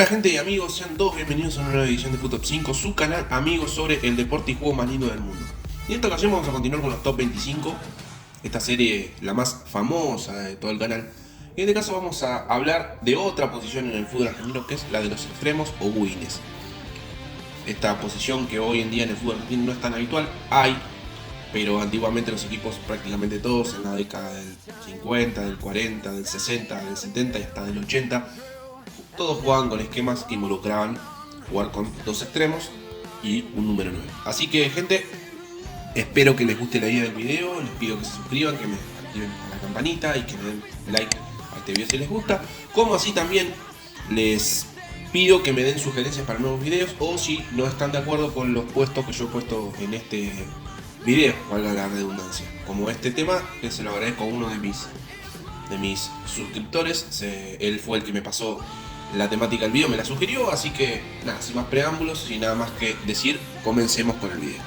Gente y amigos, sean todos bienvenidos a una nueva edición de FUTOP 5, su canal amigos sobre el deporte y juego más lindo del mundo. Y en esta ocasión vamos a continuar con los Top 25, esta serie la más famosa de todo el canal. Y en este caso vamos a hablar de otra posición en el fútbol argentino, que es la de los extremos o wings. Esta posición que hoy en día en el fútbol argentino no es tan habitual, pero antiguamente los equipos prácticamente todos en la década del 50, del 40, del 60, del 70 y hasta del 80, todos jugaban con esquemas que involucraban jugar con dos extremos y un número 9. Así que, gente, espero que les guste la idea del video, les pido que se suscriban, que me activen la campanita y que me den like a este video si les gusta, como así también les pido que me den sugerencias para nuevos videos o si no están de acuerdo con los puestos que yo he puesto en este video, valga la redundancia, como este tema, que se lo agradezco a uno de mis suscriptores. Él fue el que me pasó la temática del video, me la sugirió, así que nada, sin más preámbulos, sin nada más que decir, comencemos con el video.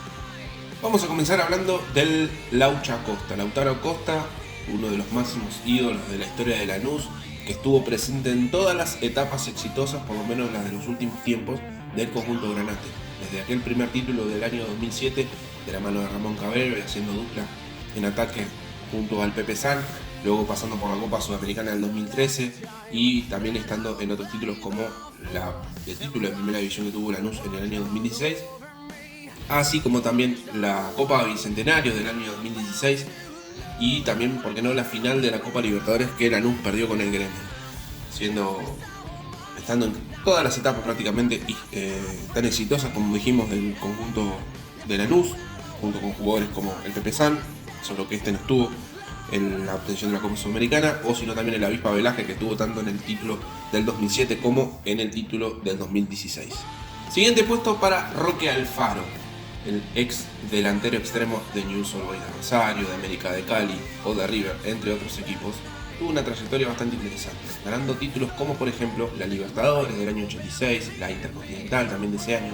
Vamos a comenzar hablando del Lautaro Acosta, uno de los máximos ídolos de la historia de Lanús, que estuvo presente en todas las etapas exitosas, por lo menos las de los últimos tiempos, del conjunto granate. Desde aquel primer título del año 2007, de la mano de Ramón Cabero y haciendo dupla en ataque junto al Pepe San, luego pasando por la Copa Sudamericana del 2013 y también estando en otros títulos como el título de primera división que tuvo Lanús en el año 2016, así como también la Copa Bicentenario del año 2016 y también, por qué no, la final de la Copa Libertadores que Lanús perdió con el Gremio, estando en todas las etapas prácticamente tan exitosas como dijimos del conjunto de Lanús, junto con jugadores como el Pepe San, solo que este no estuvo en la obtención de la Copa Sudamericana, o sino también el Avispa Velázquez, que estuvo tanto en el título del 2007 como en el título del 2016. Siguiente puesto para Roque Alfaro, el ex delantero extremo de Newell's Old Boys de Rosario, de América de Cali o de River, entre otros equipos. Tuvo una trayectoria bastante interesante, ganando títulos como por ejemplo la Libertadores del año 86, la Intercontinental también de ese año,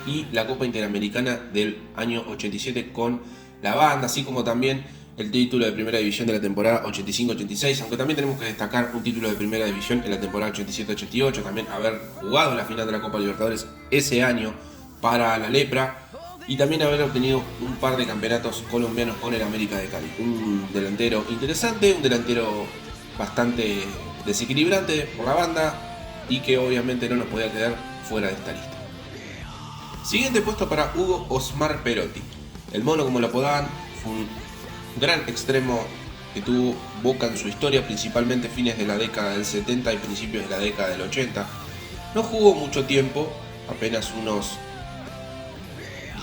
y la Copa Interamericana del año 87 con la banda, así como también el título de primera división de la temporada 85-86, aunque también tenemos que destacar un título de primera división en la temporada 87-88, también haber jugado la final de la Copa Libertadores ese año para la Lepra y también haber obtenido un par de campeonatos colombianos con el América de Cali. Un delantero interesante, un delantero bastante desequilibrante por la banda y que obviamente no nos podía quedar fuera de esta lista. Siguiente puesto para Hugo Osmar Perotti. El mono, como lo apodaban, fue un gran extremo que tuvo Boca en su historia, principalmente fines de la década del 70 y principios de la década del 80. No jugó mucho tiempo, apenas unos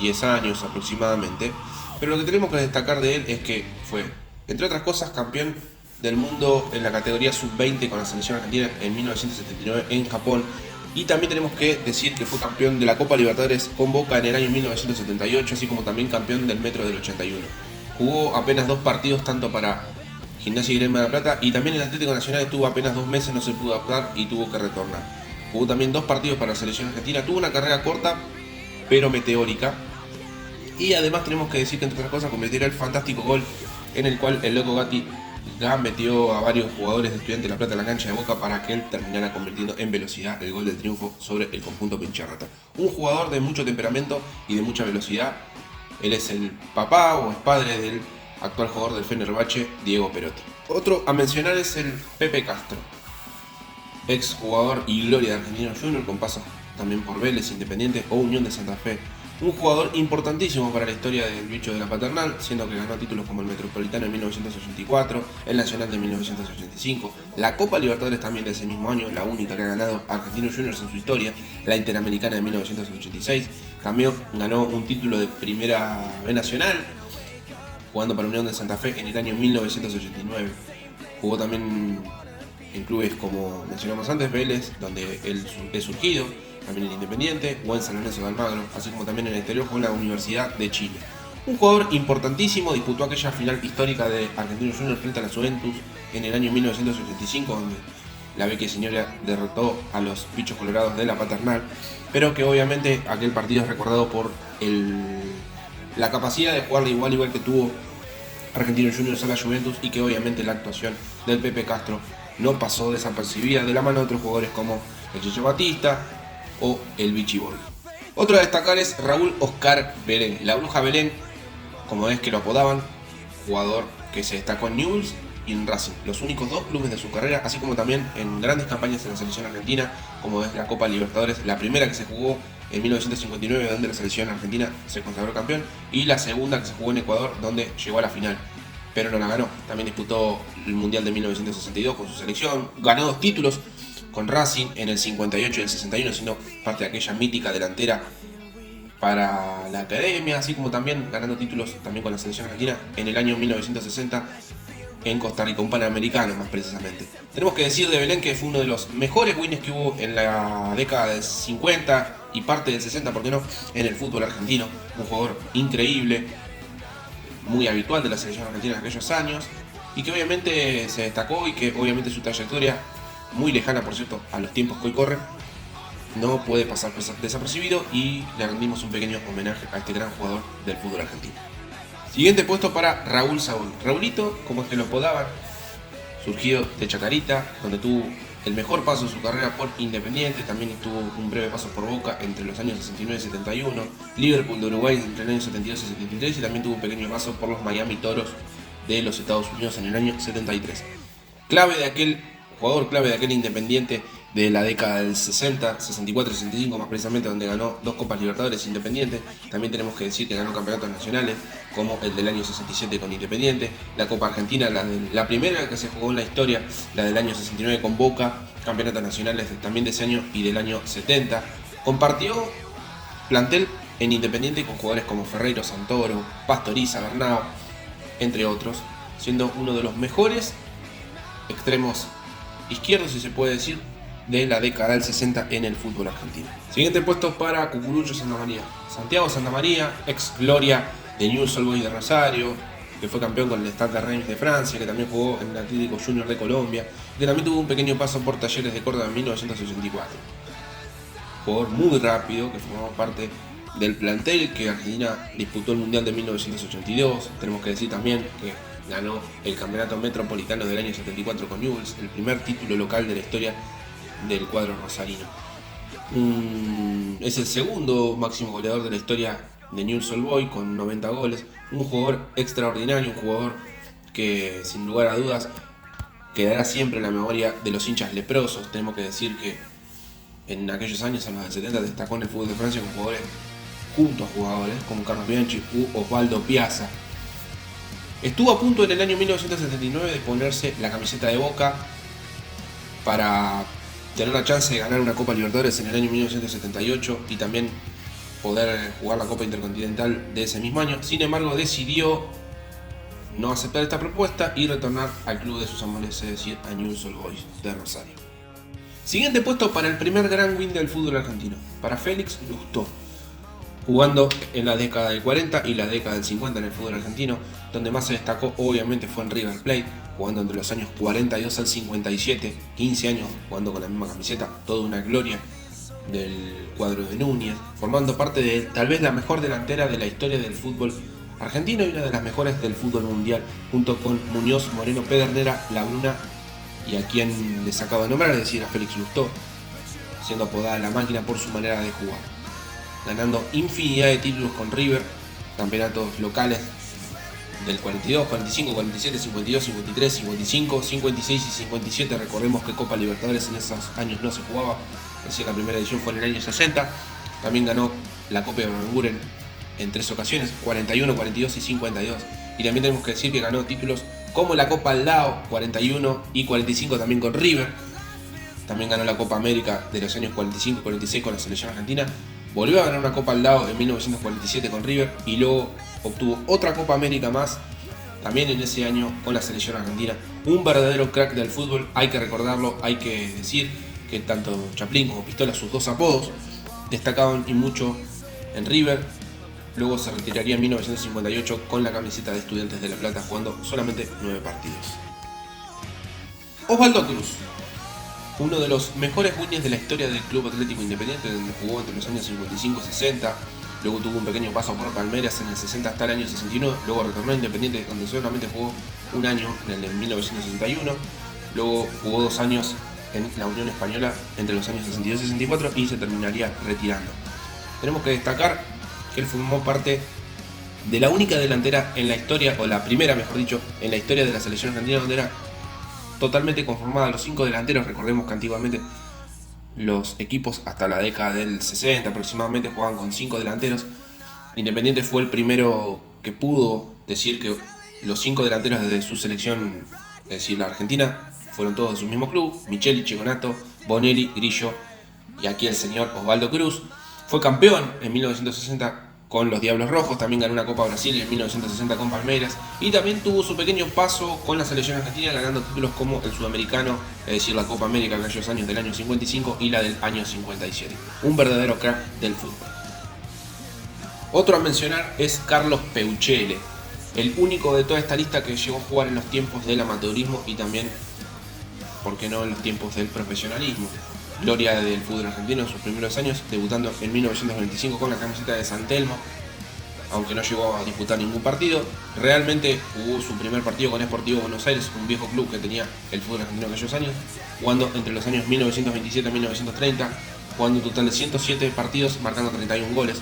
10 años aproximadamente, pero lo que tenemos que destacar de él es que fue, entre otras cosas, campeón del mundo en la categoría sub-20 con la selección argentina en 1979 en Japón. Y también tenemos que decir que fue campeón de la Copa Libertadores con Boca en el año 1978, así como también campeón del Metro del 81. Jugó apenas 2 partidos tanto para Gimnasia y Gremio de la Plata y también el Atlético Nacional estuvo apenas 2 meses, no se pudo adaptar y tuvo que retornar. Jugó también 2 partidos para la selección argentina, tuvo una carrera corta pero meteórica. Y además tenemos que decir que entre otras cosas convirtió el fantástico gol en el cual el Loco Gatti metió a varios jugadores de Estudiantes de La Plata en la cancha de Boca para que él terminara convirtiendo en velocidad el gol del triunfo sobre el conjunto Pincharrata. Un jugador de mucho temperamento y de mucha velocidad. Él es el papá o es padre del actual jugador del Fenerbahce, Diego Perotti. Otro a mencionar es el Pepe Castro, ex jugador y gloria de Argentinos Juniors, con pasos también por Vélez, Independiente o Unión de Santa Fe. Un jugador importantísimo para la historia del bicho de la Paternal, siendo que ganó títulos como el Metropolitano en 1984, el Nacional de 1985, la Copa Libertadores también de ese mismo año, la única que ha ganado Argentinos Juniors en su historia, la Interamericana de 1986, también ganó un título de Primera B Nacional, jugando para Unión de Santa Fe en el año 1989. Jugó también en clubes como mencionamos antes, Vélez, donde él es surgido, también en Independiente o en San Lorenzo de Almagro, así como también en el exterior con la Universidad de Chile. Un jugador importantísimo, disputó aquella final histórica de Argentinos Juniors frente a la Juventus en el año 1985, donde la Vecchia Señora derrotó a los bichos colorados de la Paternal, pero que obviamente aquel partido es recordado por la capacidad de jugar de igual que tuvo Argentinos Juniors a la Juventus y que obviamente la actuación del Pepe Castro no pasó desapercibida de la mano de otros jugadores como el Checho Batista o el Vichy Boy. Otro a destacar es Raúl Oscar Belén, la Bruja Belén, como es que lo apodaban, jugador que se destacó en Newell's y en Racing, los únicos dos clubes de su carrera, así como también en grandes campañas en la selección argentina, como es la Copa Libertadores, la primera que se jugó en 1959, donde la selección argentina se consagró campeón, y la segunda que se jugó en Ecuador, donde llegó a la final, pero no la ganó. También disputó el Mundial de 1962 con su selección, ganó 2 títulos con Racing en el 58 y el 61, siendo parte de aquella mítica delantera para la academia, así como también ganando títulos también con la selección argentina en el año 1960 en Costa Rica, un panamericano más precisamente. Tenemos que decir de Belén que fue uno de los mejores wins que hubo en la década del 50 y parte del 60, ¿por qué no?, en el fútbol argentino. Un jugador increíble, muy habitual de la selección argentina en aquellos años, y que obviamente se destacó y que obviamente su trayectoria, muy lejana por cierto a los tiempos que hoy corren, no puede pasar desapercibido, y le rendimos un pequeño homenaje a este gran jugador del fútbol argentino. Siguiente puesto para Raúl Saúl. Raulito, como es que lo apodaban, surgido de Chacarita, donde tuvo el mejor paso de su carrera por Independiente, también tuvo un breve paso por Boca entre los años 69 y 71, Liverpool de Uruguay entre el año 72 y 73, y también tuvo un pequeño paso por los Miami Toros de los Estados Unidos en el año 73. Jugador clave de aquel Independiente de la década del 60, 64 y 65 más precisamente, donde ganó 2 Copas Libertadores Independiente. También tenemos que decir que ganó campeonatos nacionales, como el del año 67 con Independiente, la Copa Argentina, la primera que se jugó en la historia, la del año 69 con Boca, campeonatos nacionales también de ese año y del año 70. Compartió plantel en Independiente con jugadores como Ferreiro, Santoro, Pastoriza, Bernao, entre otros, siendo uno de los mejores extremos izquierdos, si se puede decir, de la década del 60 en el fútbol argentino. Siguiente puesto para Cucurucho Santamaría. Santiago Santamaría, ex gloria de Newell's Old Boys de Rosario, que fue campeón con el Stade de Reims de Francia, que también jugó en el Atlético Junior de Colombia, que también tuvo un pequeño paso por Talleres de Córdoba en 1984. Jugador muy rápido, que formaba parte del plantel que Argentina disputó el Mundial de 1982. Tenemos que decir también que ganó el Campeonato Metropolitano del año 74 con Newell's, el primer título local de la historia del cuadro rosarino. Es el segundo máximo goleador de la historia de Newell's Old Boys con 90 goles. Un jugador extraordinario, un jugador que sin lugar a dudas quedará siempre en la memoria de los hinchas leprosos. Tenemos que decir que en aquellos años, en los del 70, destacó en el fútbol de Francia con jugadores, junto a jugadores como Carlos Bianchi u Osvaldo Piazza. Estuvo a punto en el año 1979 de ponerse la camiseta de Boca para tener la chance de ganar una Copa Libertadores en el año 1978 y también poder jugar la Copa Intercontinental de ese mismo año. Sin embargo, decidió no aceptar esta propuesta y retornar al club de sus amores, es decir, a Newell's Old Boys de Rosario. Siguiente puesto para el primer gran win del fútbol argentino, para Félix Lustó, jugando en la década del 40 y la década del 50 en el fútbol argentino. Donde más se destacó obviamente fue en River Plate, jugando entre los años 42 al 57, 15 años jugando con la misma camiseta, toda una gloria del cuadro de Núñez, formando parte de tal vez la mejor delantera de la historia del fútbol argentino y una de las mejores del fútbol mundial, junto con Muñoz, Moreno, Pedernera, La Bruna y a quien les acabo de nombrar, es decir, a Félix Lustó, siendo apodada La Máquina por su manera de jugar, ganando infinidad de títulos con River, campeonatos locales del 42, 45, 47, 52, 53, 55, 56 y 57. Recordemos que Copa Libertadores en esos años no se jugaba, es decir, la primera edición fue en el año 60. También ganó la Copa de Aranguren en 3 ocasiones, 41, 42 y 52. Y también tenemos que decir que ganó títulos como la Copa Aldao, 41 y 45 también con River. También ganó la Copa América de los años 45 y 46 con la selección argentina. Volvió a ganar una Copa Aldao en 1947 con River y luego obtuvo otra Copa América más también en ese año con la selección argentina. Un verdadero crack del fútbol, hay que recordarlo, hay que decir que tanto Chaplin como Pistola, sus dos apodos, destacaban y mucho en River. Luego se retiraría en 1958 con la camiseta de Estudiantes de La Plata, jugando solamente 9 partidos. Osvaldo Cruz, uno de los mejores wins de la historia del Club Atlético Independiente, donde jugó entre los años 55 y 60. Luego tuvo un pequeño paso por Palmeiras en el 60 hasta el año 61. Luego retornó a Independiente, donde solamente jugó un año, en el de 1961. Luego jugó 2 años en la Unión Española entre los años 62 y 64 y se terminaría retirando. Tenemos que destacar que él formó parte de la única delantera en la historia, o la primera mejor dicho, en la historia de la selección argentina, donde era totalmente conformada los 5 delanteros. Recordemos que antiguamente los equipos hasta la década del 60 aproximadamente jugaban con 5 delanteros. Independiente fue el primero que pudo decir que los 5 delanteros de su selección, es decir, la Argentina, fueron todos de su mismo club: Micheli, Chigonato, Bonelli, Grillo y aquí el señor Osvaldo Cruz. Fue campeón en 1960 con los Diablos Rojos, también ganó una Copa Brasil en 1960 con Palmeiras y también tuvo su pequeño paso con la selección argentina ganando títulos como el Sudamericano, es decir, la Copa América de aquellos años del año 55 y la del año 57. Un verdadero crack del fútbol. Otro a mencionar es Carlos Peuchele, el único de toda esta lista que llegó a jugar en los tiempos del amateurismo y también, ¿por qué no?, en los tiempos del profesionalismo. Gloria del fútbol argentino en sus primeros años, debutando en 1925 con la camiseta de San Telmo, aunque no llegó a disputar ningún partido. Realmente jugó su primer partido con Sportivo Buenos Aires, un viejo club que tenía el fútbol argentino en aquellos años, jugando entre los años 1927 y 1930, jugando un total de 107 partidos, marcando 31 goles.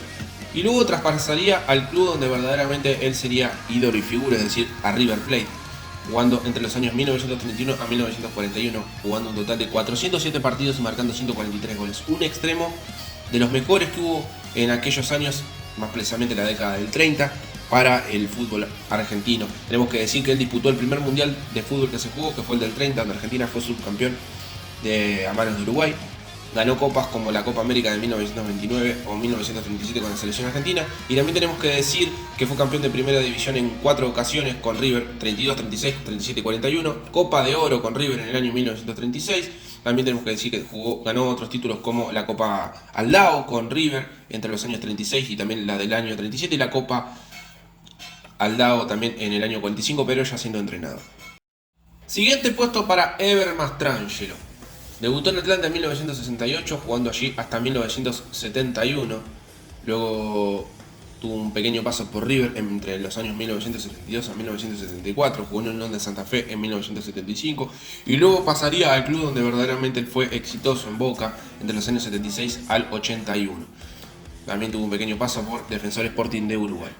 Y luego traspasaría al club donde verdaderamente él sería ídolo y figura, es decir, a River Plate, jugando entre los años 1931 a 1941, jugando un total de 407 partidos y marcando 143 goles. Un extremo de los mejores que hubo en aquellos años, más precisamente la década del 30, para el fútbol argentino. Tenemos que decir que él disputó el primer mundial de fútbol que se jugó, que fue el del 30, donde Argentina fue subcampeón a manos de Uruguay. Ganó copas como la Copa América de 1929 o 1937 con la selección argentina. Y también tenemos que decir que fue campeón de primera división en 4 ocasiones con River: 32, 36, 37 y 41. Copa de Oro con River en el año 1936. También tenemos que decir que ganó otros títulos como la Copa Aldao con River entre los años 36 y también la del año 37. Y la Copa Aldao también en el año 45, pero ya siendo entrenador. Siguiente puesto para Ever Mastrangelo. Debutó en Atlanta en 1968, jugando allí hasta 1971. Luego tuvo un pequeño paso por River entre los años 1972 a 1974. Jugó en Unión de Santa Fe en 1975. Y luego pasaría al club donde verdaderamente fue exitoso, en Boca, entre los años 76 al 81. También tuvo un pequeño paso por Defensor Sporting de Uruguay.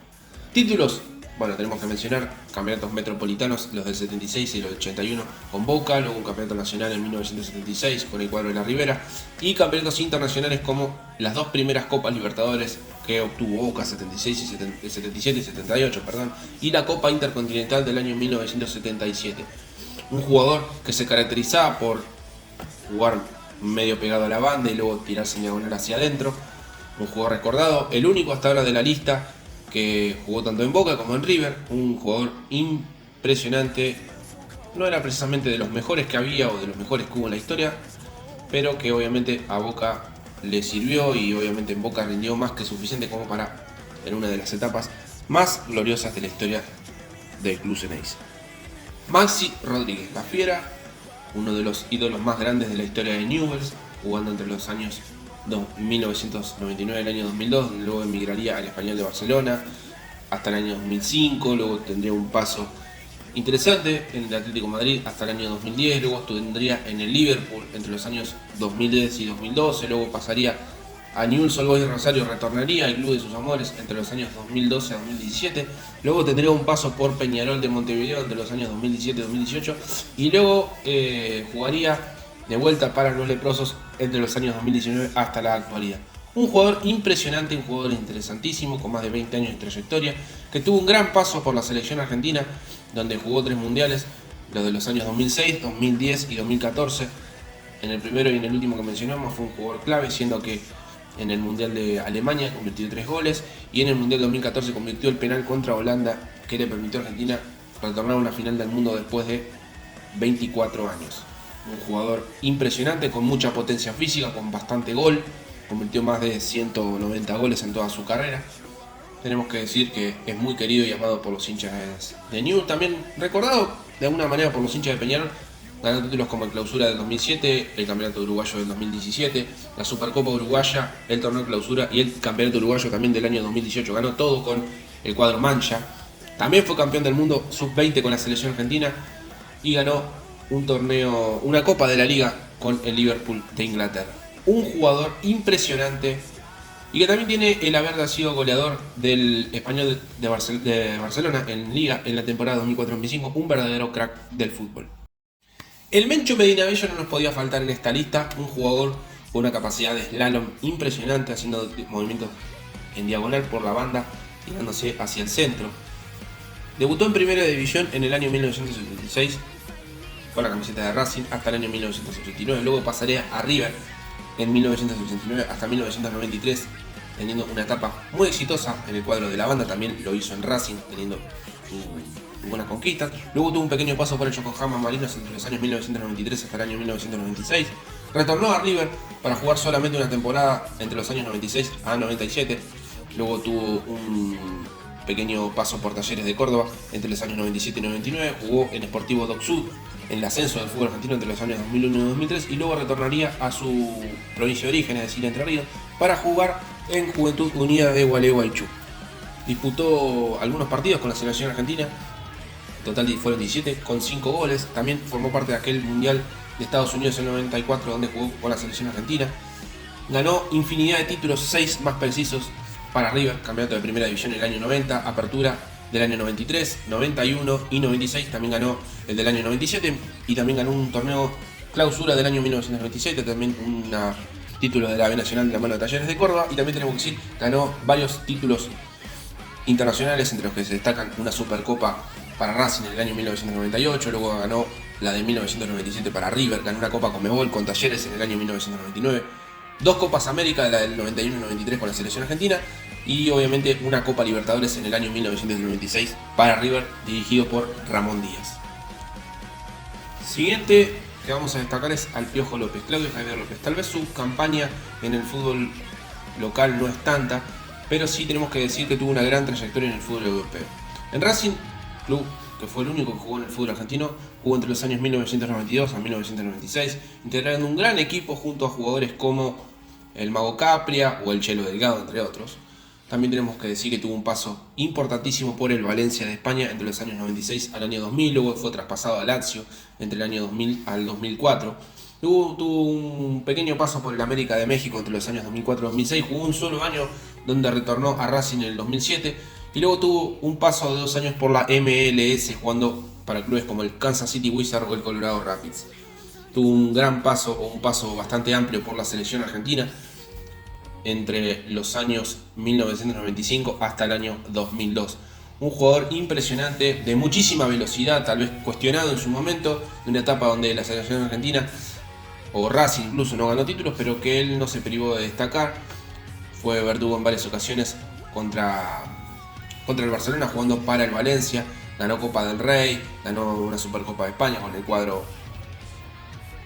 Títulos: bueno, tenemos que mencionar campeonatos metropolitanos, los del 76 y el 81 con Boca, luego un campeonato nacional en 1976 con el cuadro de la Ribera, y campeonatos internacionales como las 2 primeras Copas Libertadores que obtuvo Boca, 77 y 78, y la Copa Intercontinental del año 1977. Un jugador que se caracterizaba por jugar medio pegado a la banda y luego tirarse en diagonal hacia adentro. Un jugador recordado, el único hasta ahora de la lista que jugó tanto en Boca como en River. Un jugador impresionante, no era precisamente de los mejores que había o de los mejores que hubo en la historia, pero que obviamente a Boca le sirvió y obviamente en Boca rindió más que suficiente como para en una de las etapas más gloriosas de la historia del club Ceneice. Maxi Rodríguez, la Fiera, uno de los ídolos más grandes de la historia de Newell's, jugando entre los años 1999 y el año 2002, donde luego emigraría al Español de Barcelona hasta el año 2005, luego tendría un paso interesante en el Atlético de Madrid hasta el año 2010, luego tendría en el Liverpool entre los años 2010 y 2012, luego pasaría a Newell's Old Boys de Rosario, retornaría al club de sus amores entre los años 2012 a 2017, luego tendría un paso por Peñarol de Montevideo entre los años 2017 y 2018 y luego jugaría de vuelta para los leprosos entre los años 2019 hasta la actualidad. Un jugador impresionante, un jugador interesantísimo, con más de 20 años de trayectoria, que tuvo un gran paso por la selección argentina, donde jugó 3 mundiales, los de los años 2006, 2010 y 2014. En el primero y en el último que mencionamos fue un jugador clave, siendo que en el Mundial de Alemania convirtió 3 goles y en el Mundial 2014 convirtió el penal contra Holanda que le permitió a Argentina retornar a una final del mundo después de 24 años. Un jugador impresionante, con mucha potencia física, con bastante gol, convirtió más de 190 goles en toda su carrera. Tenemos que decir que es muy querido y amado por los hinchas de Newell's, también recordado de alguna manera por los hinchas de Peñarol. Ganó títulos como el Clausura del 2007, el Campeonato Uruguayo del 2017, la Supercopa Uruguaya, el Torneo Clausura y el Campeonato Uruguayo también del año 2018. Ganó todo con el cuadro Mancha. También fue campeón del mundo sub-20 con la selección argentina y ganó un torneo, una Copa de la Liga con el Liverpool de Inglaterra. Un jugador impresionante y que también tiene el haber sido goleador del Español de Barcelona en Liga en la temporada 2004-2005, un verdadero crack del fútbol. El Mencho Medina Bello no nos podía faltar en esta lista, un jugador con una capacidad de slalom impresionante, haciendo movimientos en diagonal por la banda, tirándose hacia el centro. Debutó en Primera División en el año 1976 con la camiseta de Racing hasta el año 1989, luego pasaría a River en 1989 hasta 1993, teniendo una etapa muy exitosa en el cuadro de la banda. También lo hizo en Racing, teniendo buenas conquistas. Luego tuvo un pequeño paso por el Yokohama Marinos entre los años 1993 hasta el año 1996. Retornó a River para jugar solamente una temporada entre los años 96 a 97. Luego tuvo un pequeño paso por Talleres de Córdoba entre los años 97 y 99. Jugó en Sportivo Dock Sud en el ascenso del fútbol argentino entre los años 2001 y 2003. Y luego retornaría a su provincia de origen, es decir, Entre Ríos, para jugar en Juventud Unida de Gualeguaychú. Disputó algunos partidos con la selección argentina, en total fueron 17, con 5 goles. También formó parte de aquel mundial de Estados Unidos en el 94, donde jugó con la selección argentina. Ganó infinidad de títulos, 6 más precisos para River, campeonato de Primera División en el año 90, apertura del año 93, 91 y 96. También ganó el del año 97 y también ganó un torneo clausura del año 1997, también un título de la B Nacional de la mano de Talleres de Córdoba. Y también tenemos que decir, ganó varios títulos internacionales, entre los que se destacan una Supercopa para Racing en el año 1998, luego ganó la de 1997 para River, ganó una Copa Conmebol con Talleres en el año 1999, 2 Copas América, la del 91 y 93 con la selección argentina, y obviamente una Copa Libertadores en el año 1996 para River, dirigido por Ramón Díaz. Siguiente que vamos a destacar es al Piojo López, Claudio Javier López. Tal vez su campaña en el fútbol local no es tanta, pero sí tenemos que decir que tuvo una gran trayectoria en el fútbol europeo. En Racing, club que fue el único que jugó en el fútbol argentino, jugó entre los años 1992 a 1996, integrando un gran equipo junto a jugadores como el Mago Capria o el Chelo Delgado, entre otros. También tenemos que decir que tuvo un paso importantísimo por el Valencia de España entre los años 96 al año 2000, luego fue traspasado a Lazio entre el año 2000 al 2004. Luego tuvo un pequeño paso por el América de México entre los años 2004 y 2006, jugó un solo año donde retornó a Racing en el 2007, y luego tuvo un paso de 2 años por la MLS jugando para clubes como el Kansas City Wizards o el Colorado Rapids. Tuvo un gran paso, o un paso bastante amplio por la selección argentina entre los años 1995 hasta el año 2002. Un jugador impresionante, de muchísima velocidad, tal vez cuestionado en su momento, de una etapa donde la selección argentina o Racing incluso no ganó títulos, pero que él no se privó de destacar. Fue verdugo en varias ocasiones contra el Barcelona, jugando para el Valencia. Ganó Copa del Rey, ganó una Supercopa de España con el cuadro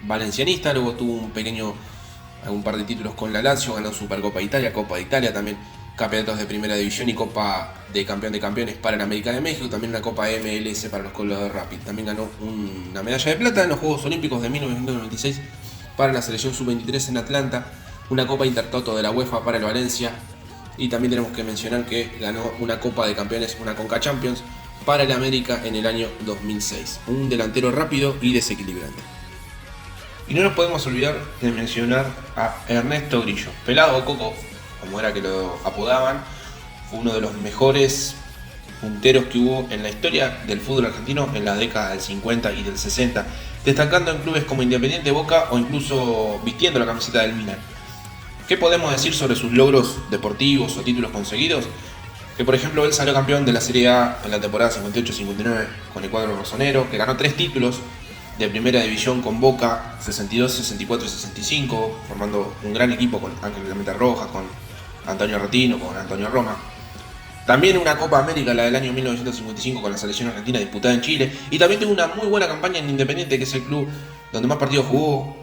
valencianista. Luego tuvo un par de títulos con la Lazio, ganó Supercopa de Italia, Copa de Italia, también campeonatos de Primera División y Copa de Campeón de Campeones para el América de México, también una Copa MLS para los Colorado Rapids. También ganó una medalla de plata en los Juegos Olímpicos de 1996 para la selección sub-23 en Atlanta, una Copa Intertoto de la UEFA para el Valencia, y también tenemos que mencionar que ganó una Copa de Campeones, una Conca Champions, para el América en el año 2006. Un delantero rápido y desequilibrante. Y no nos podemos olvidar de mencionar a Ernesto Grillo, Pelado o Coco, como era que lo apodaban. Fue uno de los mejores punteros que hubo en la historia del fútbol argentino en la década del 50 y del 60, destacando en clubes como Independiente, Boca o incluso vistiendo la camiseta del Milan. ¿Qué podemos decir sobre sus logros deportivos o títulos conseguidos? Que por ejemplo él salió campeón de la Serie A en la temporada 58-59 con el cuadro rosonero, que ganó 3 títulos de Primera División con Boca, 62, 64 y 65, formando un gran equipo con Ángel Clemente Rojas, con Antonio Rotino, con Antonio Roma. También una Copa América, la del año 1955 con la selección argentina disputada en Chile, y también tuvo una muy buena campaña en Independiente, que es el club donde más partidos jugó,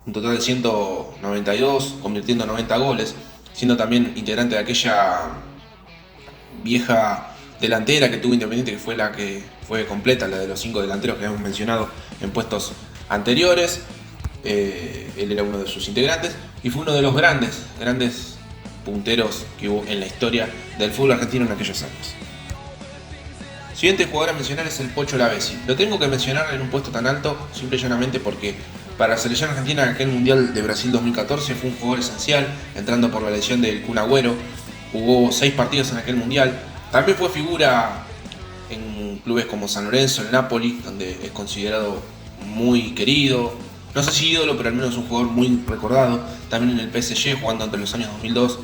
un total de 192, convirtiendo 90 goles, siendo también integrante de aquella vieja delantera que tuvo Independiente, que fue la que fue completa, la de los 5 delanteros que hemos mencionado en puestos anteriores. Él era uno de sus integrantes y fue uno de los grandes punteros que hubo en la historia del fútbol argentino en aquellos años. Siguiente jugador a mencionar es el Pocho Lavezzi. Lo tengo que mencionar en un puesto tan alto simple y llanamente porque Para la selección argentina en aquel Mundial de Brasil 2014 fue un jugador esencial, entrando por la lesión del Kun Agüero. Jugó 6 partidos en aquel Mundial. También fue figura en clubes como San Lorenzo, el Napoli, donde es considerado muy querido. No sé si ídolo, pero al menos un jugador muy recordado. También en el PSG, jugando entre los años 2002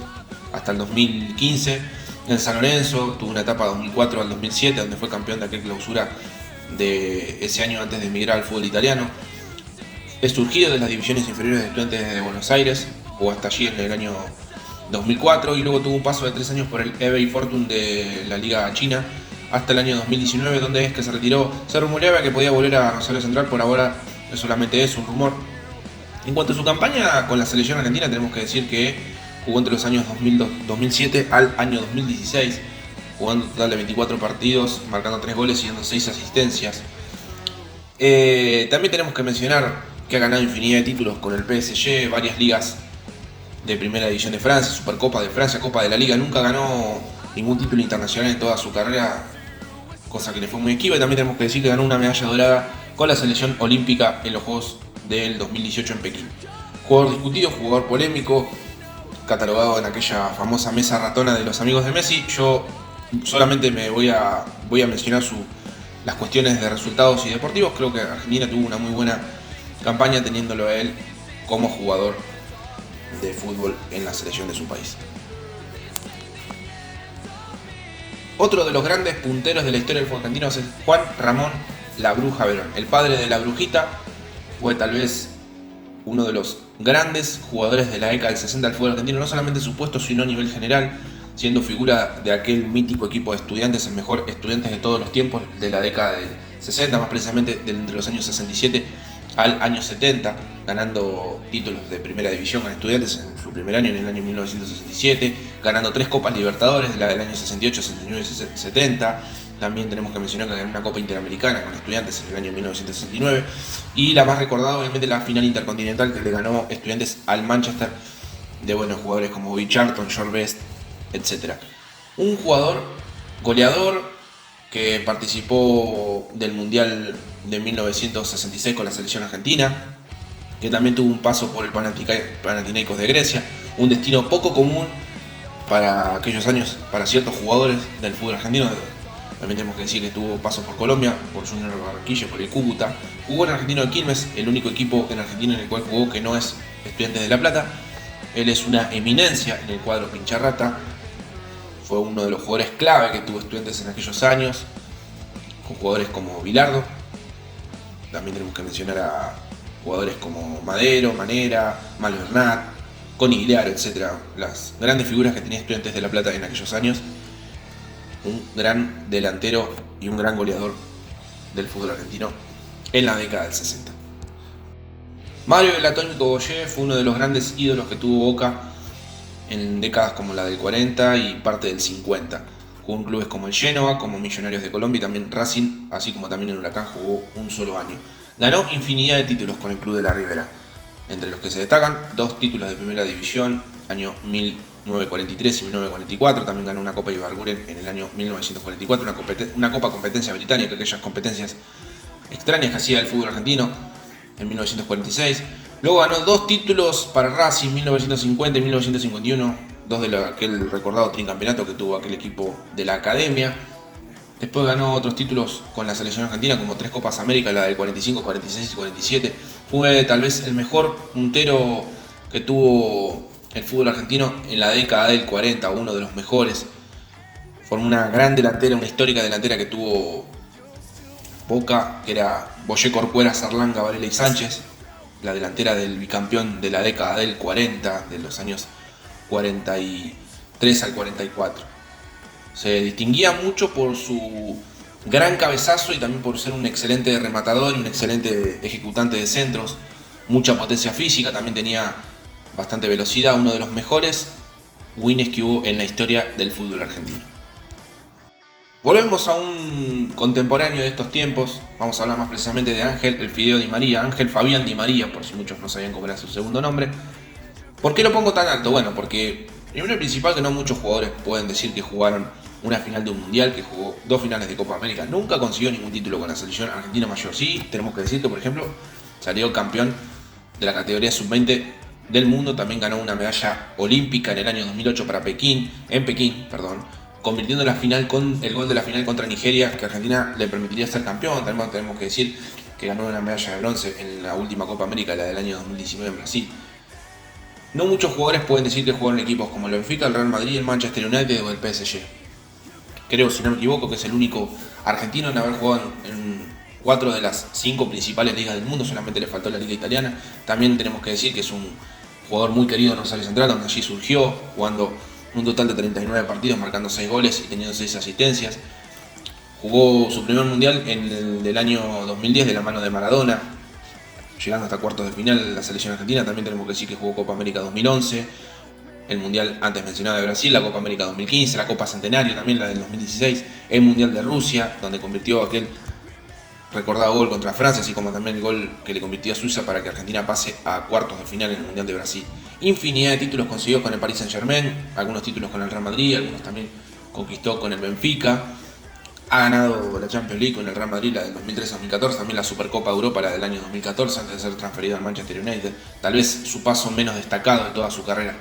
hasta el 2015. En San Lorenzo tuvo una etapa 2004 al 2007, donde fue campeón de aquel clausura de ese año antes de emigrar al fútbol italiano. Es surgido de las divisiones inferiores de Estudiantes de Buenos Aires, jugó hasta allí en el año 2004 y luego tuvo un paso de 3 años por el Hebei Fortune de la Liga China hasta el año 2019, donde es que se retiró. Se rumoreaba que podía volver a Rosario Central, por ahora solamente es un rumor. En cuanto a su campaña con la selección argentina, tenemos que decir que jugó entre los años 2007 al año 2016, jugando un total de 24 partidos, marcando 3 goles y dando 6 asistencias. También tenemos que mencionar que ha ganado infinidad de títulos con el PSG, varias ligas de primera división de Francia, Supercopa de Francia, Copa de la Liga. Nunca ganó ningún título internacional en toda su carrera, cosa que le fue muy esquiva. Y también tenemos que decir que ganó una medalla dorada con la selección olímpica en los Juegos del 2018 en Pekín. Jugador discutido, jugador polémico, catalogado en aquella famosa mesa ratona de los amigos de Messi. Yo solamente me voy a mencionar las cuestiones de resultados y deportivos. Creo que Argentina tuvo una muy buena campaña teniéndolo a él como jugador de fútbol en la selección de su país. Otro de los grandes punteros de la historia del fútbol argentino es Juan Ramón La Bruja Verón. El padre de La Brujita fue tal vez uno de los grandes jugadores de la década del 60 del fútbol argentino, no solamente en su puesto, sino a nivel general, siendo figura de aquel mítico equipo de Estudiantes, el mejor Estudiantes de todos los tiempos de la década del 60, más precisamente entre los años 67 al año 70, ganando títulos de primera división con Estudiantes en su primer año, en el año 1967, ganando 3 Copas Libertadores, la del año 68, 69 y 70. También tenemos que mencionar que ganó una Copa Interamericana con Estudiantes en el año 1969. Y la más recordada, obviamente, la final intercontinental que le ganó Estudiantes al Manchester, de buenos jugadores como Bobby Charlton, George Best, etc. Un jugador goleador que participó del Mundial de 1966 con la selección argentina, que también tuvo un paso por el Panathinaikos de Grecia, un destino poco común para aquellos años para ciertos jugadores del fútbol argentino. También tenemos que decir que tuvo pasos por Colombia, por Junior Barranquilla, por el Cúcuta. Jugó en Argentino de Quilmes, el único equipo en Argentina en el cual jugó que no es Estudiantes de La Plata. Él es una eminencia en el cuadro Pincharrata. Fue uno de los jugadores clave que tuvo Estudiantes en aquellos años, con jugadores como Bilardo. También tenemos que mencionar a jugadores como Madero, Manera, Malo Bernat, Conigliaro, etc. Las grandes figuras que tenía Estudiantes de La Plata en aquellos años. Un gran delantero y un gran goleador del fútbol argentino en la década del 60. Mario el Atómico Boyé fue uno de los grandes ídolos que tuvo Boca en décadas como la del 40 y parte del 50. Jugó en clubes como el Genoa, como Millonarios de Colombia y también Racing, así como también en Huracán jugó un solo año. Ganó infinidad de títulos con el club de la Ribera, entre los que se destacan 2 títulos de primera división, año 1943 y 1944, también ganó una Copa Ibarguren en el año 1944, una Copa Competencia Británica, aquellas competencias extrañas que hacía el fútbol argentino, en 1946. Luego ganó 2 títulos para Racing, 1950 y 1951, 2 de aquel recordado tricampeonato que tuvo aquel equipo de la Academia. Después ganó otros títulos con la selección argentina, como 3 Copas América, la del 45, 46 y 47. Fue tal vez el mejor puntero que tuvo el fútbol argentino en la década del 40, uno de los mejores. Formó una gran delantera, una histórica delantera que tuvo Boca, que era Boyé, Corcuera, Sarlanga, Varela y Sánchez, la delantera del bicampeón de la década del 40, de los años 43 al 44. Se distinguía mucho por su gran cabezazo y también por ser un excelente rematador y un excelente ejecutante de centros, mucha potencia física, también tenía bastante velocidad, uno de los mejores wins que hubo en la historia del fútbol argentino. Volvemos a un contemporáneo de estos tiempos, vamos a hablar más precisamente de Ángel el Fideo Di María, Ángel Fabián Di María, por si muchos no sabían cómo era su segundo nombre. ¿Por qué lo pongo tan alto? Bueno, porque primero y principal que no muchos jugadores pueden decir que jugaron una final de un mundial, que jugó 2 finales de Copa América, nunca consiguió ningún título con la selección argentina mayor. Sí, tenemos que decir que, por ejemplo, salió campeón de la categoría sub-20 del mundo. También ganó una medalla olímpica en el año 2008 para Pekín, convirtiendo la final con el gol de la final contra Nigeria, que a Argentina le permitiría ser campeón. También tenemos que decir que ganó una medalla de bronce en la última Copa América, la del año 2019 en Brasil. No muchos jugadores pueden decir que jugaron en equipos como el Benfica, el Real Madrid, el Manchester United o el PSG. Creo, si no me equivoco, que es el único argentino en haber jugado en 4 de las 5 principales ligas del mundo. Solamente le faltó la liga italiana. También tenemos que decir que es un jugador muy querido en Rosario Central, donde allí surgió, jugando un total de 39 partidos, marcando 6 goles y teniendo 6 asistencias. Jugó su primer mundial en el del año 2010 de la mano de Maradona, llegando hasta cuartos de final la selección argentina. También tenemos que decir que jugó Copa América 2011, el mundial antes mencionado de Brasil, la Copa América 2015, la Copa Centenario también, la del 2016, el mundial de Rusia, donde convirtió aquel recordado gol contra Francia, así como también el gol que le convirtió a Suiza para que Argentina pase a cuartos de final en el mundial de Brasil. Infinidad de títulos consiguió con el Paris Saint-Germain, algunos títulos con el Real Madrid, algunos también conquistó con el Benfica. Ha ganado la Champions League con el Real Madrid, la del 2013-2014, también la Supercopa de Europa, la del año 2014, antes de ser transferido al Manchester United. Tal vez su paso menos destacado de toda su carrera.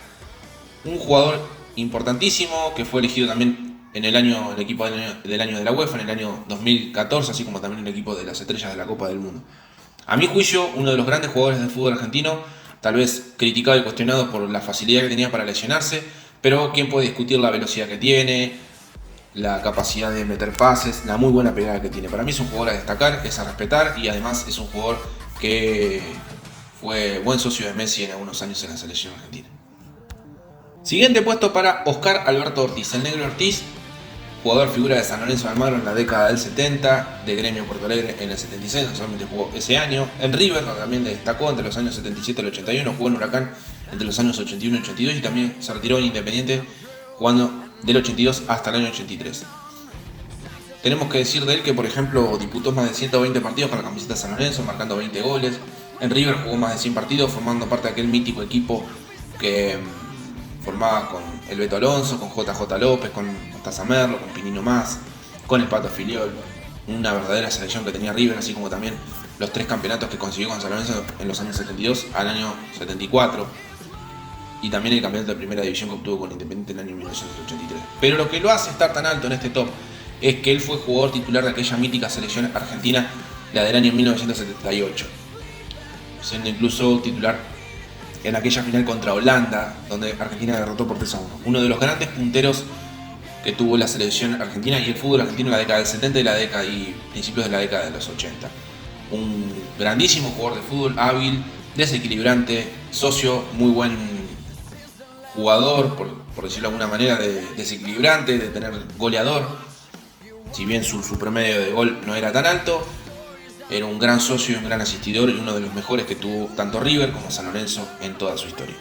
Un jugador importantísimo que fue elegido también en el equipo del año de la UEFA, en el año 2014, así como también en el equipo de las estrellas de la Copa del Mundo. A mi juicio, uno de los grandes jugadores del fútbol argentino, tal vez criticado y cuestionado por la facilidad que tenía para lesionarse, pero quién puede discutir la velocidad que tiene, la capacidad de meter pases, la muy buena pegada que tiene. Para mí es un jugador a destacar, es a respetar, y además es un jugador que fue buen socio de Messi en algunos años en la selección argentina. Siguiente puesto para Oscar Alberto Ortiz, el Negro Ortiz, jugador figura de San Lorenzo de Almagro en la década del 70, de Gremio Porto Alegre en el 76, no solamente jugó ese año, en River, donde también destacó entre los años 77 y el 81, jugó en Huracán entre los años 81 y 82 y también se retiró en Independiente jugando del 82 hasta el año 83. Tenemos que decir de él que, por ejemplo, disputó más de 120 partidos con la camiseta de San Lorenzo, marcando 20 goles. En River jugó más de 100 partidos, formando parte de aquel mítico equipo que formaba con el Beto Alonso, con JJ López, con Mostaza Merlo, con Pinino Más, con el Pato Filiol. Una verdadera selección que tenía River, así como también los 3 campeonatos que consiguió con San Lorenzo en los años 72 al año 74. Y también el campeonato de primera división que obtuvo con Independiente en el año 1983. Pero lo que lo hace estar tan alto en este top es que él fue jugador titular de aquella mítica selección argentina, la del año 1978. Siendo incluso titular en aquella final contra Holanda, donde Argentina derrotó por 3-1. Uno de los grandes punteros que tuvo la selección argentina y el fútbol argentino en la década del 70 y principios de la década de los 80. Un grandísimo jugador de fútbol, hábil, desequilibrante, socio, muy buen jugador, por decirlo de alguna manera, desequilibrante, de tener goleador. Si bien su promedio de gol no era tan alto, era un gran socio y un gran asistidor y uno de los mejores que tuvo tanto River como San Lorenzo en toda su historia.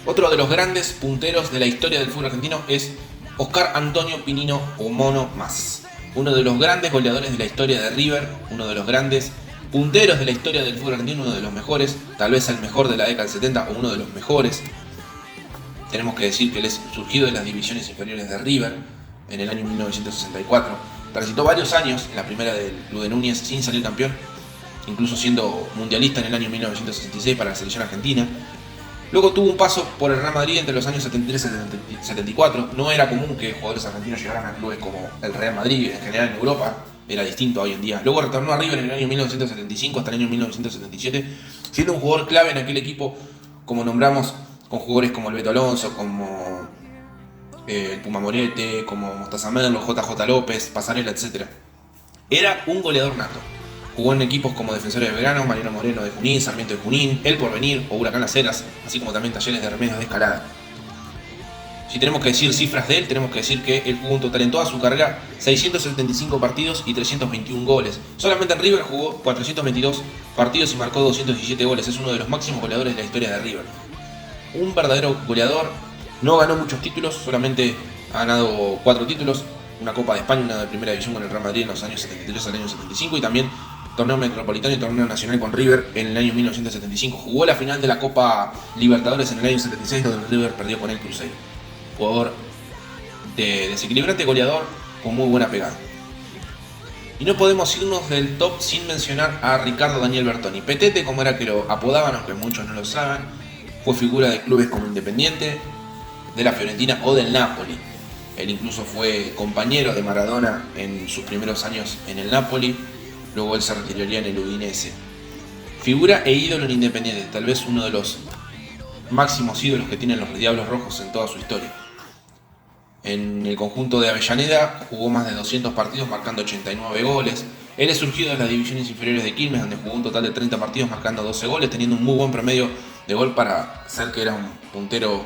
Otro de los grandes punteros de la historia del fútbol argentino es Oscar Antonio Pinino o Mono Más. Uno de los grandes goleadores de la historia de River, uno de los grandes punteros de la historia del fútbol argentino, uno de los mejores, tal vez el mejor de la década del 70 o uno de los mejores. Tenemos que decir que él es surgido de las divisiones inferiores de River en el año 1964. Transitó varios años en la primera del Club de Núñez sin salir campeón, incluso siendo mundialista en el año 1966 para la selección argentina. Luego tuvo un paso por el Real Madrid entre los años 73 y 74. No era común que jugadores argentinos llegaran a clubes como el Real Madrid, en general en Europa, era distinto a hoy en día. Luego retornó a River en el año 1975 hasta el año 1977, siendo un jugador clave en aquel equipo, como nombramos, con jugadores como el Beto Alonso, como el Puma Morete, como Mostaza Merlo, JJ López, Pasarela, etc. Era un goleador nato. Jugó en equipos como Defensores de Belgrano, Mariano Moreno de Junín, Sarmiento de Junín, El Porvenir o Huracán Las Heras, así como también Talleres de Remedios de Escalada. Si tenemos que decir cifras de él, tenemos que decir que él jugó un total en toda su carrera 675 partidos y 321 goles. Solamente en River jugó 422 partidos y marcó 217 goles. Es uno de los máximos goleadores de la historia de River. Un verdadero goleador. No ganó muchos títulos, solamente ha ganado 4 títulos. Una Copa de España, una de primera división con el Real Madrid en los años 73 al año 75 y también torneo metropolitano y torneo nacional con River en el año 1975. Jugó la final de la Copa Libertadores en el año 76 donde River perdió con el Cruzeiro. Jugador de desequilibrante, goleador con muy buena pegada. Y no podemos irnos del top sin mencionar a Ricardo Daniel Bertoni. Petete, como era que lo apodaban, aunque muchos no lo saben, fue figura de clubes como Independiente, de la Fiorentina o del Napoli. Él incluso fue compañero de Maradona en sus primeros años en el Napoli, luego él se retiraría en el Udinese. Figura e ídolo en Independiente, tal vez uno de los máximos ídolos que tienen los Diablos Rojos en toda su historia. En el conjunto de Avellaneda jugó más de 200 partidos marcando 89 goles. Él es surgido de las divisiones inferiores de Quilmes, donde jugó un total de 30 partidos marcando 12 goles, teniendo un muy buen promedio de gol para ser que era un puntero,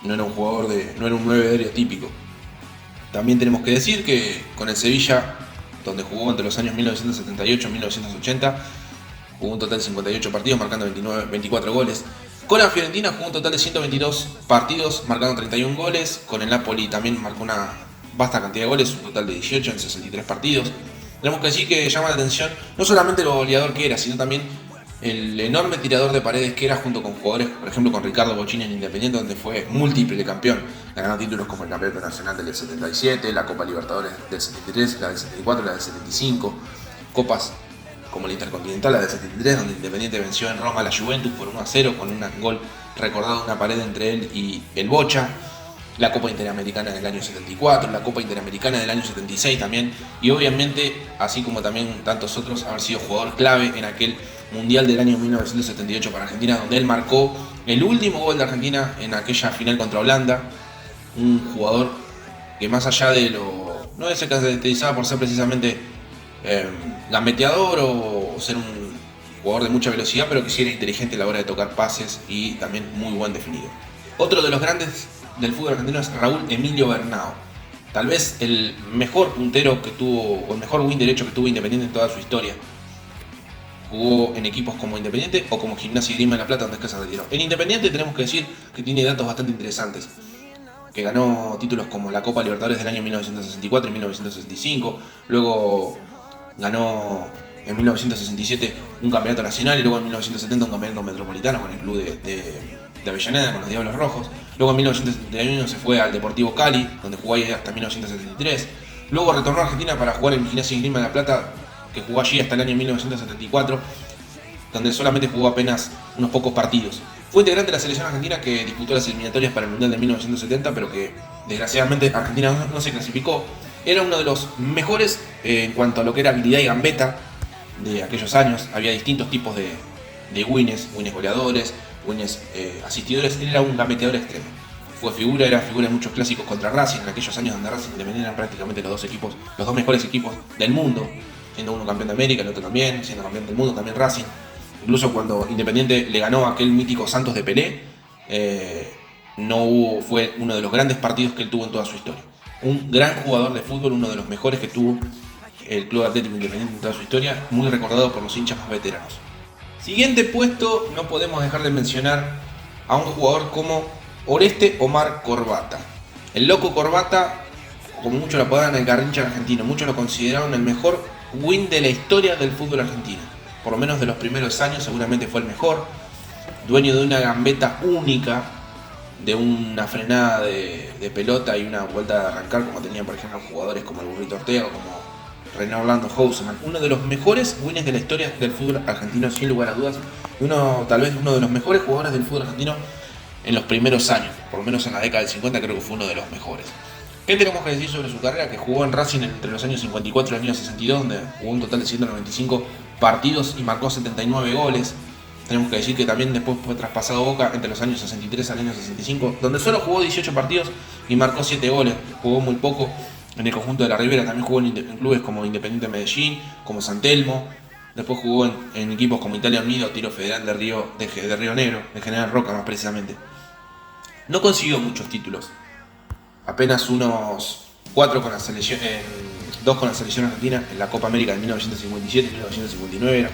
no era un jugador no era un 9 aéreo típico. También tenemos que decir que con el Sevilla, donde jugó entre los años 1978 y 1980, jugó un total de 58 partidos marcando 24 goles. Con la Fiorentina jugó un total de 122 partidos, marcando 31 goles. Con el Napoli también marcó una vasta cantidad de goles, un total de 18 en 63 partidos. Tenemos que decir que llama la atención no solamente lo goleador que era, sino también el enorme tirador de paredes que era, junto con jugadores, por ejemplo con Ricardo Bocchini en Independiente, donde fue múltiple campeón, ganando títulos como el Campeonato Nacional del 77, la Copa Libertadores del 73, la del 74, la del 75, copas como la Intercontinental, la del 73, donde Independiente venció en Roma a la Juventus por 1-0 con un gol recordado en una pared entre él y el Bocha. La Copa Interamericana del año 74, la Copa Interamericana del año 76 también, y obviamente, así como también tantos otros, haber sido jugador clave en aquel Mundial del año 1978 para Argentina, donde él marcó el último gol de Argentina en aquella final contra Holanda. Un jugador que, más allá de lo... no se caracterizaba por ser precisamente gambeteador o ser un jugador de mucha velocidad, pero que sí era inteligente a la hora de tocar pases y también muy buen definido. Otro de los grandes del fútbol argentino es Raúl Emilio Bernao, tal vez el mejor puntero que tuvo, o el mejor win derecho que tuvo Independiente en toda su historia. Jugó en equipos como Independiente o como Gimnasia y Grima de la Plata, donde es que se retiró. En Independiente tenemos que decir que tiene datos bastante interesantes, que ganó títulos como la Copa Libertadores del año 1964 y 1965, luego ganó en 1967 un campeonato nacional y luego en 1970 un campeonato metropolitano con el club de Avellaneda, con los Diablos Rojos. Luego en 1971 se fue al Deportivo Cali, donde jugó ahí hasta 1973. Luego retornó a Argentina para jugar en Gimnasia y Grima de la Plata, que jugó allí hasta el año 1974, donde solamente jugó apenas unos pocos partidos. Fue integrante de la selección argentina que disputó las eliminatorias para el Mundial de 1970, pero que desgraciadamente Argentina no se clasificó. Era uno de los mejores en cuanto a lo que era habilidad y gambeta de aquellos años. Había distintos tipos de wins goleadores, wins asistidores. Él era un gambeteador extremo. Era figura en muchos clásicos contra Racing, en aquellos años donde Racing y Independiente eran prácticamente los dos mejores equipos del mundo, siendo uno campeón de América, el otro también, siendo campeón del mundo también Racing. Incluso cuando Independiente le ganó a aquel mítico Santos de Pelé, fue uno de los grandes partidos que él tuvo en toda su historia. Un gran jugador de fútbol, uno de los mejores que tuvo el Club Atlético Independiente en toda su historia, muy recordado por los hinchas más veteranos. Siguiente puesto, no podemos dejar de mencionar a un jugador como Oreste Omar Corbata. El loco Corbata, como muchos lo apodan, el Garrincha argentino. Muchos lo consideraron el mejor win de la historia del fútbol argentino. Por lo menos de los primeros años, seguramente fue el mejor. Dueño de una gambeta única, de una frenada de pelota y una vuelta de arrancar, como tenían por ejemplo jugadores como el Burrito Ortega, como René Orlando Houseman. Uno de los mejores wins de la historia del fútbol argentino, sin lugar a dudas. Tal vez uno de los mejores jugadores del fútbol argentino en los primeros años, por lo menos en la década del 50 creo que fue uno de los mejores. ¿Qué tenemos que decir sobre su carrera? Que jugó en Racing entre los años 54 y el año 62, donde jugó un total de 195 partidos y marcó 79 goles. Tenemos que decir que también después fue traspasado a Boca entre los años 63 al año 65, donde solo jugó 18 partidos y marcó 7 goles. Jugó muy poco en el conjunto de la Ribera, también jugó en clubes como Independiente Medellín, como San Telmo. Después jugó en equipos como Italia Unido, Tiro Federal de Río Negro, de General Roca más precisamente. No consiguió muchos títulos, apenas unos 4 con la selección, 2 con la selección argentina en la Copa América de 1957 y 1959. Era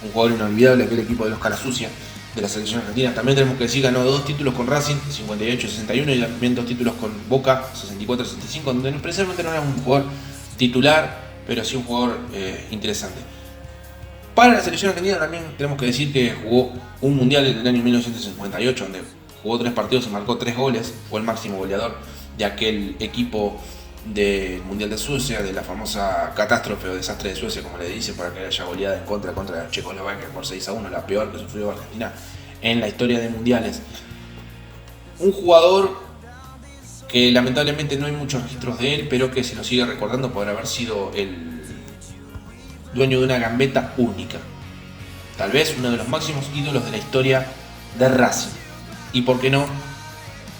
un jugador inolvidable, aquel equipo de los Calasucia de la selección argentina. También tenemos que decir que ganó 2 títulos con Racing, 58 y 61, y también 2 títulos con Boca, 64 y 65, donde precisamente no era un jugador titular, pero sí un jugador interesante. Para la selección argentina también tenemos que decir que jugó un mundial en el año 1958, donde jugó 3 partidos y marcó 3 goles, fue el máximo goleador de aquel equipo del Mundial de Suecia, de la famosa catástrofe o desastre de Suecia, como le dicen, para que haya goleada en contra Checoslovaquia por 6-1, la peor que sufrió Argentina en la historia de mundiales. Un jugador que lamentablemente no hay muchos registros de él, pero que se lo sigue recordando por haber sido el dueño de una gambeta única. Tal vez uno de los máximos ídolos de la historia de Racing. Y por qué no,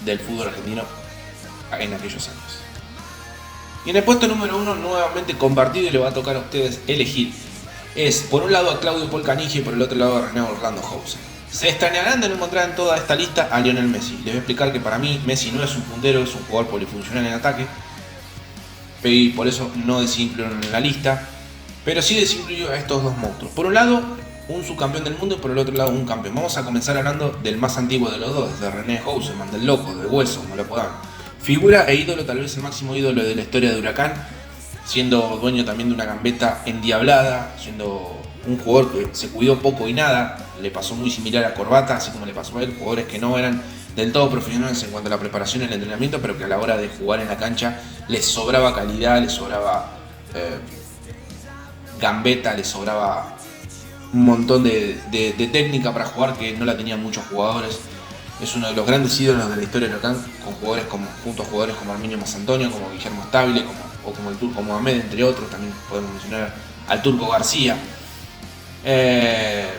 del fútbol argentino en aquellos años. Y en el puesto número 1, nuevamente compartido, y le va a tocar a ustedes elegir, es por un lado a Claudio Paul Canigia y por el otro lado a René Orlando Houseman. Se extrañarán de no encontrar en toda esta lista a Lionel Messi. Les voy a explicar que para mí Messi no es un puntero, es un jugador polifuncional en ataque, y por eso no decidí incluirlo en la lista, pero sí decidí incluir a estos dos monstruos. Por un lado, un subcampeón del mundo y por el otro lado un campeón. Vamos a comenzar hablando del más antiguo de los dos, de René Houseman, del loco, de hueso, como lo podan. Figura e ídolo, tal vez el máximo ídolo de la historia de Huracán, siendo dueño también de una gambeta endiablada, siendo un jugador que se cuidó poco y nada, le pasó muy similar a Corbata, así como le pasó a él, jugadores que no eran del todo profesionales en cuanto a la preparación y el entrenamiento, pero que a la hora de jugar en la cancha les sobraba calidad, les sobraba gambeta, les sobraba un montón de técnica para jugar que no la tenían muchos jugadores. Es uno de los grandes ídolos de la historia de Huracán, junto a jugadores como Arminio Mazantonio, como Guillermo Stabile, como el Turco Mohamed, entre otros. También podemos mencionar al Turco García. Él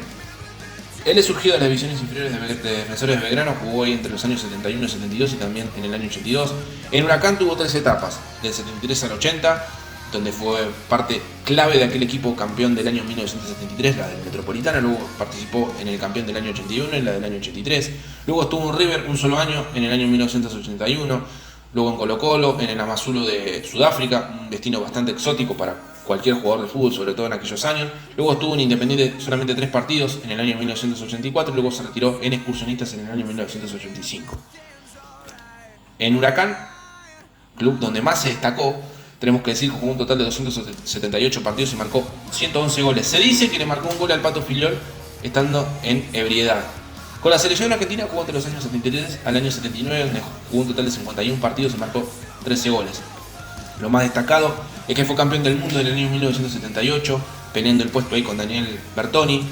es surgido de las divisiones inferiores de Defensores de Belgrano, jugó ahí entre los años 71 y 72 y también en el año 82. En Huracán tuvo 3 etapas, del 73 al 80, donde fue parte clave de aquel equipo campeón del año 1973, la del Metropolitana. Luego participó en el campeón del año 81 y la del año 83. Luego estuvo en River un solo año, en el año 1981. Luego en Colo-Colo, en el Amazulu de Sudáfrica, un destino bastante exótico para cualquier jugador de fútbol, sobre todo en aquellos años. Luego estuvo en Independiente solamente 3 partidos en el año 1984 y luego se retiró en Excursionistas en el año 1985. En Huracán, club donde más se destacó, tenemos que decir que jugó un total de 278 partidos y marcó 111 goles. Se dice que le marcó un gol al Pato Filiol estando en ebriedad. Con la selección argentina jugó entre los años 73 al año 79, donde jugó un total de 51 partidos y marcó 13 goles. Lo más destacado es que fue campeón del mundo en el año 1978, peleando el puesto ahí con Daniel Bertoni.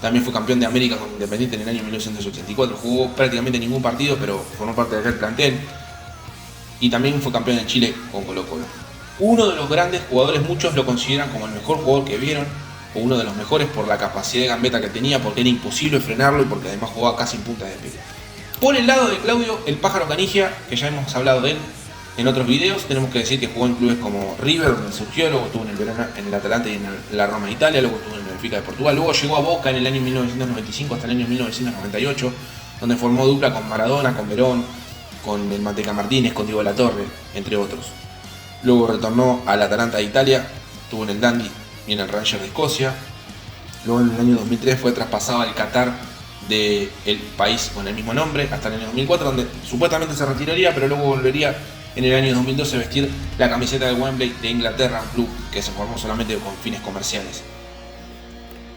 También fue campeón de América con Independiente en el año 1984. Jugó prácticamente ningún partido, pero formó parte de aquel plantel. Y también fue campeón en Chile con Colo-Colo. Uno de los grandes jugadores, muchos lo consideran como el mejor jugador que vieron, o uno de los mejores por la capacidad de gambeta que tenía, porque era imposible frenarlo y porque además jugaba casi en punta de pie. Por el lado de Claudio, el Pájaro Canigia, que ya hemos hablado de él en otros videos, tenemos que decir que jugó en clubes como River, donde surgió, luego estuvo en el Verona, en el Atalanta y en la Roma de Italia, luego estuvo en el Benfica de Portugal, luego llegó a Boca en el año 1995 hasta el año 1998, donde formó dupla con Maradona, con Verón, con el Manteca Martínez, con Diego Latorre, entre otros. Luego retornó al Atalanta de Italia, estuvo en el Dundee y en el Rangers de Escocia. Luego en el año 2003 fue traspasado al Qatar del país con el mismo nombre, hasta el año 2004, donde supuestamente se retiraría, pero luego volvería en el año 2012 a vestir la camiseta de Wembley de Inglaterra, un club que se formó solamente con fines comerciales.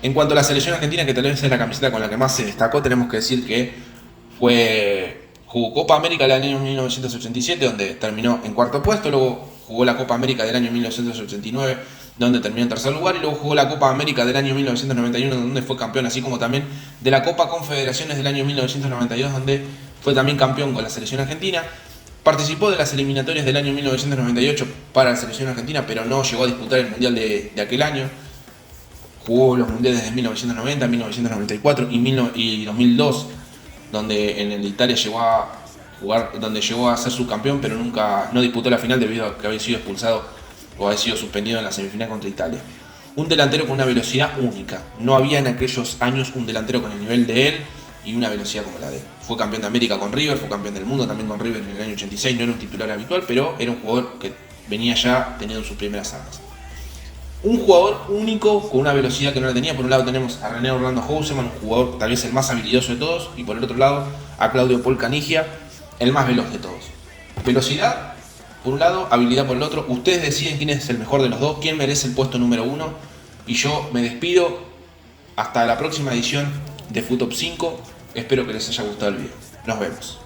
En cuanto a la selección argentina, que tal vez es la camiseta con la que más se destacó, tenemos que decir que jugó Copa América del año 1987, donde terminó en cuarto puesto. Luego jugó la Copa América del año 1989, donde terminó en tercer lugar, y luego jugó la Copa América del año 1991, donde fue campeón, así como también de la Copa Confederaciones del año 1992, donde fue también campeón con la selección argentina. Participó de las eliminatorias del año 1998 para la selección argentina, pero no llegó a disputar el Mundial de aquel año. Jugó los Mundiales de 1990, 1994 y 2002, donde en el Italia llegó a jugar, donde llegó a ser subcampeón, pero nunca disputó la final debido a que había sido expulsado o había sido suspendido en la semifinal contra Italia. Un delantero con una velocidad única. No había en aquellos años un delantero con el nivel de él y una velocidad como la de él. Fue campeón de América con River, fue campeón del mundo también con River en el año 86, no era un titular habitual, pero era un jugador que venía ya teniendo sus primeras armas. Un jugador único con una velocidad que no la tenía. Por un lado tenemos a René Orlando Houseman, un jugador tal vez el más habilidoso de todos, y por el otro lado a Claudio Paul Canigia, el más veloz de todos. Velocidad por un lado, habilidad por el otro. Ustedes deciden quién es el mejor de los dos, quién merece el puesto número 1. Y yo me despido hasta la próxima edición de Futop 5. Espero que les haya gustado el video. Nos vemos.